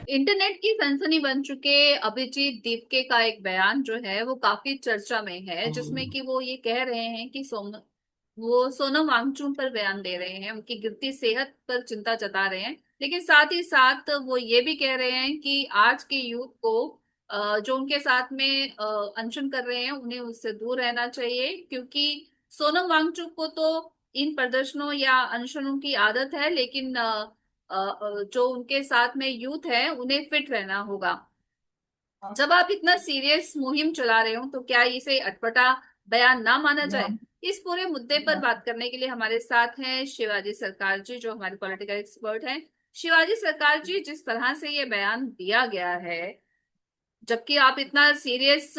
Internet की सनसनी बन चुके अभिजीत दीपके का एक बयान जो है वो काफी चर्चा में है, जिसमें कि वो ये कह रहे हैं कि वो सोनम वांगचुक पर बयान दे रहे हैं, उनकी गिरती सेहत पर चिंता जता रहे हैं। लेकिन साथ ही साथ वो ये भी कह रहे हैं कि आज के यूथ को जो उनके साथ में अनशन कर रहे हैं उन्हें उससे दूर रहना चाहिए, क्योंकि सोनम वांगचुक को तो इन प्रदर्शनों या अनशनों की आदत है, लेकिन जो उनके साथ में यूथ है उन्हें फिट रहना होगा। जब आप इतना सीरियस मुहिम चला रहे हो तो क्या इसे अटपटा बयान ना माना जाए? इस पूरे मुद्दे पर बात करने के लिए हमारे साथ हैं शिवाजी सरकार जी, जो हमारे पॉलिटिकल एक्सपर्ट हैं। शिवाजी सरकार जी, जिस तरह से ये बयान दिया गया है, जबकि आप इतना सीरियस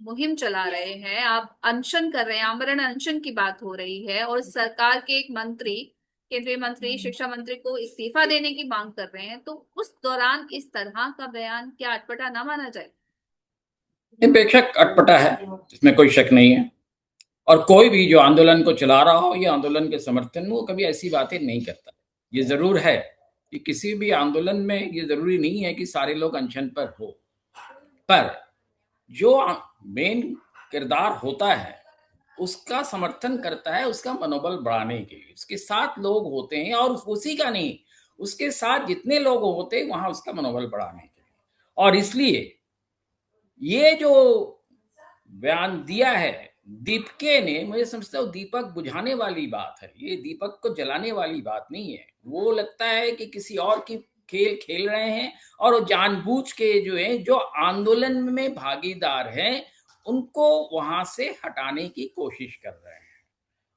मुहिम चला रहे हैं, आप अनशन कर रहे हैं, आमरण अनशन की बात हो रही है, और सरकार के एक मंत्री, केंद्रीय मंत्री, शिक्षा मंत्री को इस्तीफा देने की मांग कर रहे हैं, तो उस दौरान इस तरह का बयान क्या अटपटा ना माना जाए? ये बेशक अटपटा है, इसमें कोई शक नहीं है। और कोई भी जो आंदोलन को चला रहा हो या आंदोलन के समर्थन में, वो कभी ऐसी बातें नहीं करता। ये जरूर है कि किसी भी आंदोलन में ये जरूरी नहीं है कि सारे लोग अनशन पर हो, पर जो मेन किरदार होता है उसका समर्थन करता है, उसका मनोबल बढ़ाने के लिए उसके साथ लोग होते हैं, और उसी का नहीं, उसके साथ जितने लोग होते हैं वहां उसका मनोबल बढ़ाने के लिए। और इसलिए ये जो बयान दिया है दीपके ने, मुझे समझता हूँ दीपक बुझाने वाली बात है, ये दीपक को जलाने वाली बात नहीं है। वो लगता है कि किसी और की खेल खेल रहे हैं, और वो जानबूझ के जो है, जो आंदोलन में भागीदार हैं, उनको वहां से हटाने की कोशिश कर रहे हैं।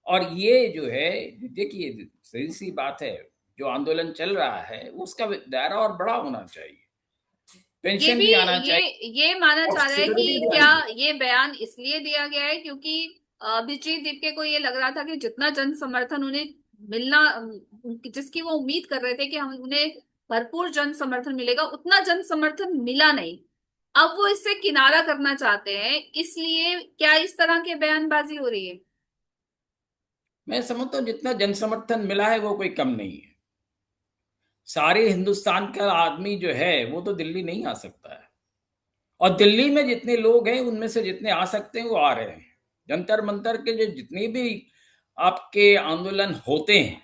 और ये जो है, देखिए सही सी बात है, जो आंदोलन चल रहा है उसका दायरा और बड़ा होना चाहिए, ये पेंशन भी भी आना ये चाहिए ये माना और जा रहा है सिक्योरिटी कि भी क्या आनी चाहिए। ये बयान इसलिए दिया गया है क्योंकि अभिजीत दीपके को ये लग रहा था कि जितना जन समर्थन उन्हें मिलना, जिसकी वो उम्मीद कर रहे थे कि हम उन्हें भरपूर जन समर्थन मिलेगा, उतना जन समर्थन मिला नहीं। अब वो इससे किनारा करना चाहते हैं, इसलिए क्या इस तरह के बयानबाजी हो रही है? मैं समझता हूँ जितना जन समर्थन मिला है वो कोई कम नहीं है। सारे हिंदुस्तान का आदमी जो है वो तो दिल्ली नहीं आ सकता है, और दिल्ली में जितने लोग हैं उनमें से जितने आ सकते हैं वो आ रहे हैं। जंतर मंतर के जो जितने भी आपके आंदोलन होते हैं,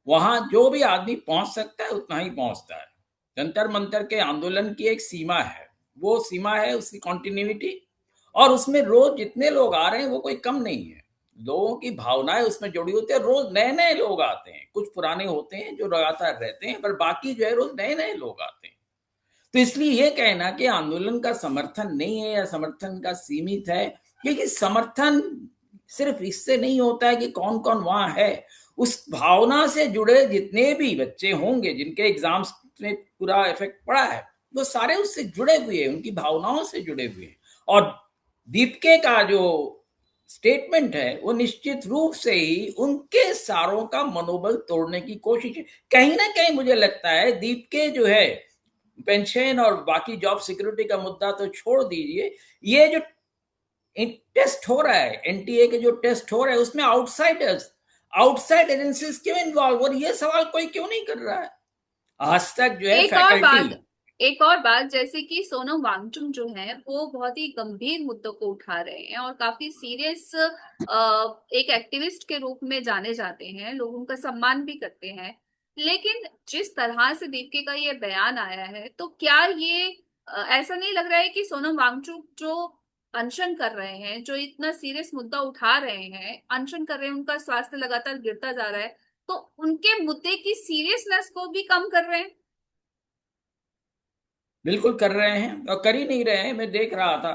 वहां जो भी आदमी पहुंच सकता है उतना ही पहुंचता है। जंतर मंतर के आंदोलन की एक सीमा है, वो सीमा है उसकी कॉन्टिन्यूटी, और उसमें रोज जितने लोग आ रहे हैं वो कोई कम नहीं है। लोगों की भावनाएं उसमें जुड़ी होती है, रोज नए नए लोग आते हैं, कुछ पुराने होते हैं जो लगातार रहते हैं, पर बाकी जो है रोज नए नए लोग आते हैं। तो इसलिए ये कहना कि आंदोलन का समर्थन नहीं है या समर्थन का सीमित है, क्योंकि समर्थन सिर्फ इससे नहीं होता है कि कौन कौन वहां है। उस भावना से जुड़े जितने भी बच्चे होंगे जिनके एग्जाम्स में पूरा इफेक्ट पड़ा है, वो सारे उससे जुड़े हुए हैं, उनकी भावनाओं से जुड़े हुए हैं। और दीपके का जो स्टेटमेंट है वो निश्चित रूप से ही उनके सारों का मनोबल तोड़ने की कोशिश है। कहीं ना कहीं मुझे लगता है दीपके जो है, पेंशन और बाकी जॉब सिक्योरिटी का मुद्दा तो छोड़ दीजिए, ये जो टेस्ट हो रहा है, एनटीए के जो टेस्ट हो रहा है, उसमें आउटसाइडर्स, आउटसाइड एजेंसीज क्यों इन्वॉल्व, और ये सवाल कोई क्यों नहीं कर रहा है आज तक जो है एक और फैकल्टी। बात एक और बात, जैसे कि सोनम वांगचुक जो है वो बहुत ही गंभीर मुद्दों को उठा रहे हैं और काफी सीरियस एक एक्टिविस्ट के रूप में जाने जाते हैं, लोग उनका सम्मान भी करते हैं। लेकिन जिस तरह से दीपिका का ये बयान आया है, तो क्या ये ऐसा नहीं लग रहा है कि सोनम वांगचुक जो अनशन कर रहे हैं, जो इतना सीरियस मुद्दा उठा रहे हैं, अनशन कर रहे हैं, उनका स्वास्थ्य लगातार गिरता जा रहा है, तो उनके मुद्दे की सीरियसनेस को भी कम कर रहे हैं? बिल्कुल कर रहे हैं, और कर ही नहीं रहे हैं। मैं देख रहा था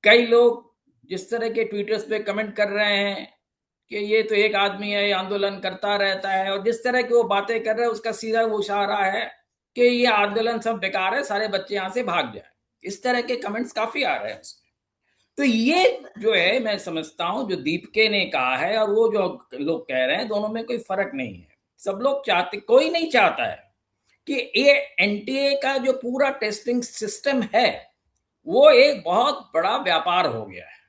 कई लोग जिस तरह के ट्विटर्स पे कमेंट कर रहे हैं कि ये तो एक आदमी है, ये आंदोलन करता रहता है, और जिस तरह की वो बातें कर रहे हैं उसका सीधा वो इशारा है कि ये आंदोलन सब बेकार है, सारे बच्चे यहां से भाग जाए। इस तरह के कमेंट्स काफी आ रहे हैं उसमें। तो ये जो है, मैं समझता हूं जो दीपके ने कहा है और वो जो लोग कह रहे हैं, दोनों में कोई फर्क नहीं है। सब लोग चाहते, कोई नहीं चाहता है कि ये एनटीए का जो पूरा टेस्टिंग सिस्टम है वो एक बहुत बड़ा व्यापार हो गया है।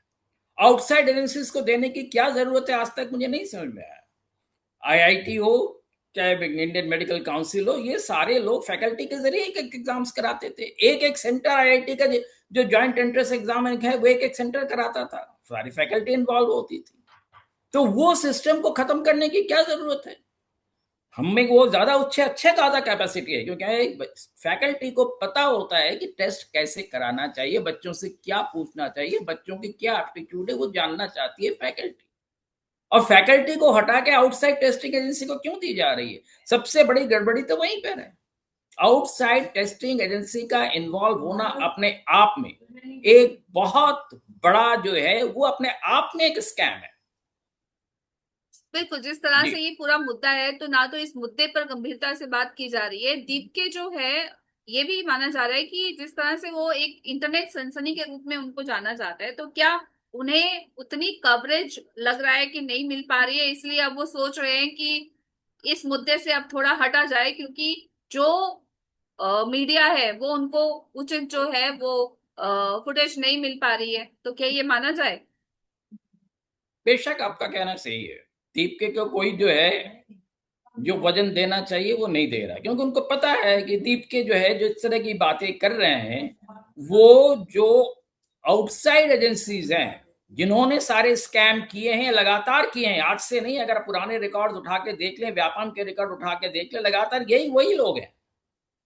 आउटसाइड एजेंसीज को देने की क्या जरूरत है, आज तक मुझे नहीं समझ में आया। आईआईटी हो, चाहे इंडियन मेडिकल काउंसिल हो, ये सारे लोग फैकल्टी के जरिए एक एक एग्जाम्स कराते थे। एक एक सेंटर आईआईटी का जो ज्वाइंट एंट्रेंस एग्जाम है वो एक एक सेंटर कराता था, सारी फैकल्टी इन्वॉल्व होती थी। तो वो सिस्टम को खत्म करने की क्या जरूरत है? हम में वो ज्यादा ज्यादा कैपेसिटी है, क्योंकि फैकल्टी को पता होता है कि टेस्ट कैसे कराना चाहिए, बच्चों से क्या पूछना चाहिए, बच्चों की क्या एप्टीट्यूड है, वो जानना चाहती है फैकल्टी। और फैकल्टी को हटा के आउटसाइड टेस्टिंग एजेंसी को क्यों दी जा रही है? सबसे बड़ी गड़बड़ी तो वहीं पर है। आउटसाइड टेस्टिंग एजेंसी का इन्वॉल्व होना अपने आप में एक बहुत बड़ा जो है वो अपने आप में एक स्कैम है। बिल्कुल, जिस तरह जी। से ये पूरा मुद्दा है, तो ना तो इस मुद्दे पर गंभीरता से बात की जा रही है। दीप के जो है, ये भी माना जा रहा है कि जिस तरह से वो एक इंटरनेट सनसनी के रूप में उनको जाना जाता है, तो क्या उन्हें उतनी कवरेज लग रहा है कि नहीं मिल पा रही है, इसलिए अब वो सोच रहे हैं कि इस मुद्दे से अब थोड़ा हटा जाए, क्योंकि जो मीडिया है वो उनको उचित जो है वो फुटेज नहीं मिल पा रही है, तो क्या ये माना जाए? बेशक आपका कहना सही है। दीपके को कोई जो है जो वजन देना चाहिए वो नहीं दे रहा, क्योंकि उनको पता है कि दीपके जो है जो इस तरह की बातें कर रहे हैं, वो जो आउटसाइड एजेंसीज हैं जिन्होंने सारे स्कैम किए हैं, लगातार किए हैं, आज से नहीं, अगर पुराने रिकॉर्ड उठा के देख लें, व्यापम के रिकॉर्ड उठा के देख लें, लगातार यही वही लोग हैं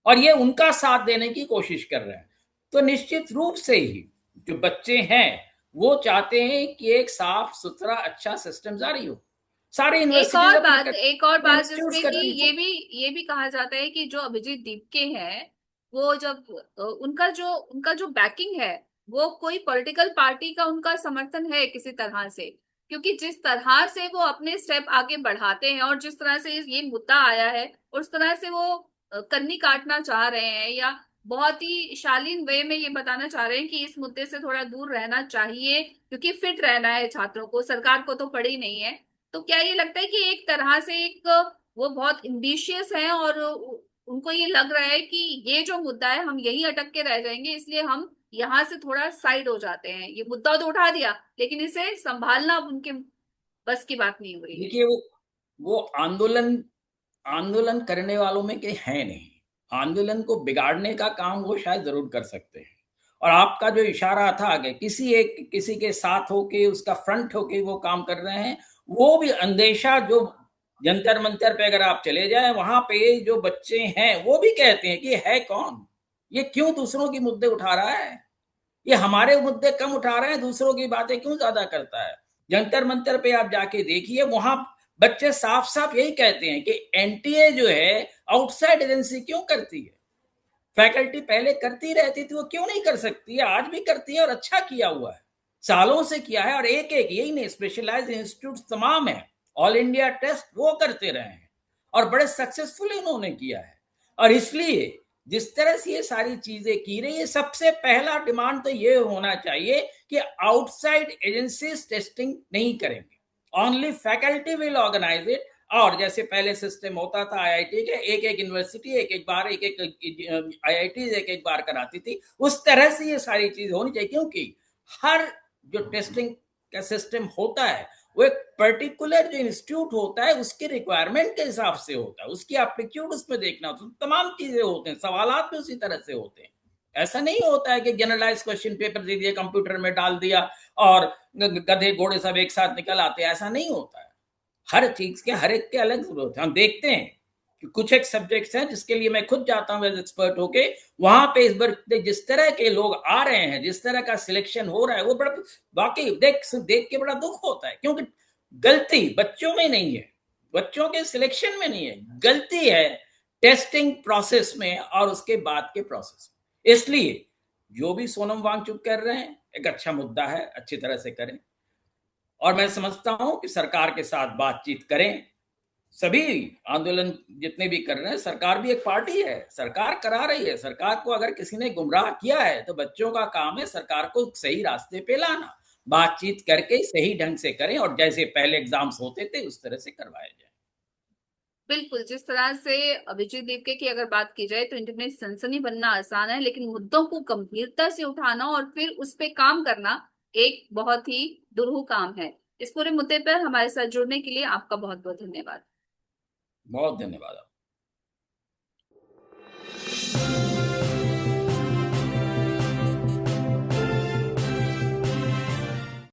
और ये उनका साथ देने की कोशिश कर रहे हैं। तो निश्चित रूप से ही जो बच्चे हैं वो चाहते हैं कि एक साफ सुथरा अच्छा सिस्टम जारी हो। सारी यूनिवर्सिटीज अपना कर, एक और बात इंस्टीट्यूट जिसमें कर कि रही हैं। ये भी कहा जाता है कि जो अभिजीत दीपके हैं, वो जब उनका जो बैकिंग है, वो कोई पॉलिटिकल पार्टी का उनका समर्थन है किसी तरह से, क्योंकि जिस तरह से वो अपने स्टेप आगे बढ़ाते हैं और जिस तरह से ये मुद्दा आया है, उस तरह से वो कन्नी काटना चाह रहे हैं, या बहुत ही शालीन वे में ये बताना चाह रहे हैं कि इस मुद्दे से थोड़ा दूर रहना चाहिए, क्योंकि फिट रहना है छात्रों को, सरकार को तो पड़ी नहीं है। तो क्या ये लगता है कि एक तरह से एक वो बहुत एम्बिशियस हैं, और उनको ये लग रहा है कि ये जो मुद्दा है हम यही अटक के रह जाएंगे, इसलिए हम यहाँ से थोड़ा साइड हो जाते हैं, ये मुद्दा तो उठा दिया लेकिन इसे संभालना अब उनके बस की बात नहीं हो रही है। देखिए वो आंदोलन आंदोलन करने वालों में के हैं नहीं। आंदोलन को बिगाड़ने का काम वो शायद जरूर कर सकते हैं। और आपका जो इशारा था कि किसी के साथ होके उसका फ्रंट होके वो काम कर रहे हैं, वो भी अंदेशा जो जंतर मंतर पे अगर आप चले जाए, वहां पे जो बच्चे हैं वो भी कहते हैं कि है कौन, ये क्यों दूसरों की मुद्दे उठा रहा है, ये हमारे मुद्दे कम उठा रहे हैं, दूसरों की बातें क्यों ज्यादा करता है। जंतर मंतर पे आप जाके देखिए, वहां बच्चे साफ साफ यही कहते हैं कि एनटीए जो है आउटसाइड एजेंसी क्यों करती है। फैकल्टी पहले करती रहती थी, वो क्यों नहीं कर सकती है, आज भी करती है और अच्छा किया हुआ है, सालों से किया है। और एक एक यही नहीं, स्पेशलाइज्ड इंस्टीट्यूट तमाम है, ऑल इंडिया टेस्ट वो करते रहे हैं और बड़े सक्सेसफुल इन्होंने किया है। और इसलिए जिस तरह से ये सारी चीजें की रही है, सबसे पहला डिमांड तो ये होना चाहिए कि आउटसाइड एजेंसीज टेस्टिंग नहीं करेंगे, only faculty will organise it. और जैसे पहले सिस्टम होता था आईआईटी के, एक एक यूनिवर्सिटी एक एक बार, एक एक आईआईटी एक एक बार कराती थी, उस तरह से ये सारी चीज होनी चाहिए। क्योंकि हर जो टेस्टिंग का सिस्टम होता है वो एक पर्टिकुलर जो इंस्टीट्यूट होता है उसके रिक्वायरमेंट के हिसाब से होता है, उसकी एप्टीट्यूड उसमें देखना होता है, तमाम चीजें होते हैं, सवालात भी उसी तरह से होते हैं। ऐसा नहीं होता है कि जनरलाइज क्वेश्चन पेपर दे दिया, कंप्यूटर में डाल दिया और गधे घोड़े सब एक साथ निकल आते हैं, ऐसा नहीं होता है। हर चीज के हर एक के अलग जरूरत है। हम देखते हैं कि कुछ एक सब्जेक्ट्स हैं जिसके लिए मैं खुद जाता हूं एज एक्सपर्ट होके, वहां पे इस बार जिस तरह के लोग आ रहे हैं, जिस तरह का सिलेक्शन हो रहा है, वो बड़ा वाकई देख देख के बड़ा दुख होता है। क्योंकि गलती बच्चों में नहीं है, बच्चों के सिलेक्शन में नहीं है, गलती है टेस्टिंग प्रोसेस में और उसके बाद के प्रोसेस में। इसलिए जो भी सोनम वांगचुक कर रहे हैं एक अच्छा मुद्दा है, अच्छी तरह से करें। और मैं समझता हूं कि सरकार के साथ बातचीत करें, सभी आंदोलन जितने भी कर रहे हैं, सरकार भी एक पार्टी है, सरकार करा रही है। सरकार को अगर किसी ने गुमराह किया है तो बच्चों का काम है सरकार को सही रास्ते पे लाना, बातचीत करके सही ढंग से करें और जैसे पहले एग्जाम्स होते थे उस तरह से करवाए जाए। बिल्कुल, जिस तरह से अभिजीत दीपके की अगर बात की जाए, तो इंटरनेट सनसनी बनना आसान है, लेकिन मुद्दों को गंभीरता से उठाना और फिर उस पे काम करना एक बहुत ही दुरूह काम है। इस पूरे मुद्दे पर हमारे साथ जुड़ने के लिए आपका बहुत बहुत धन्यवाद। बहुत धन्यवाद।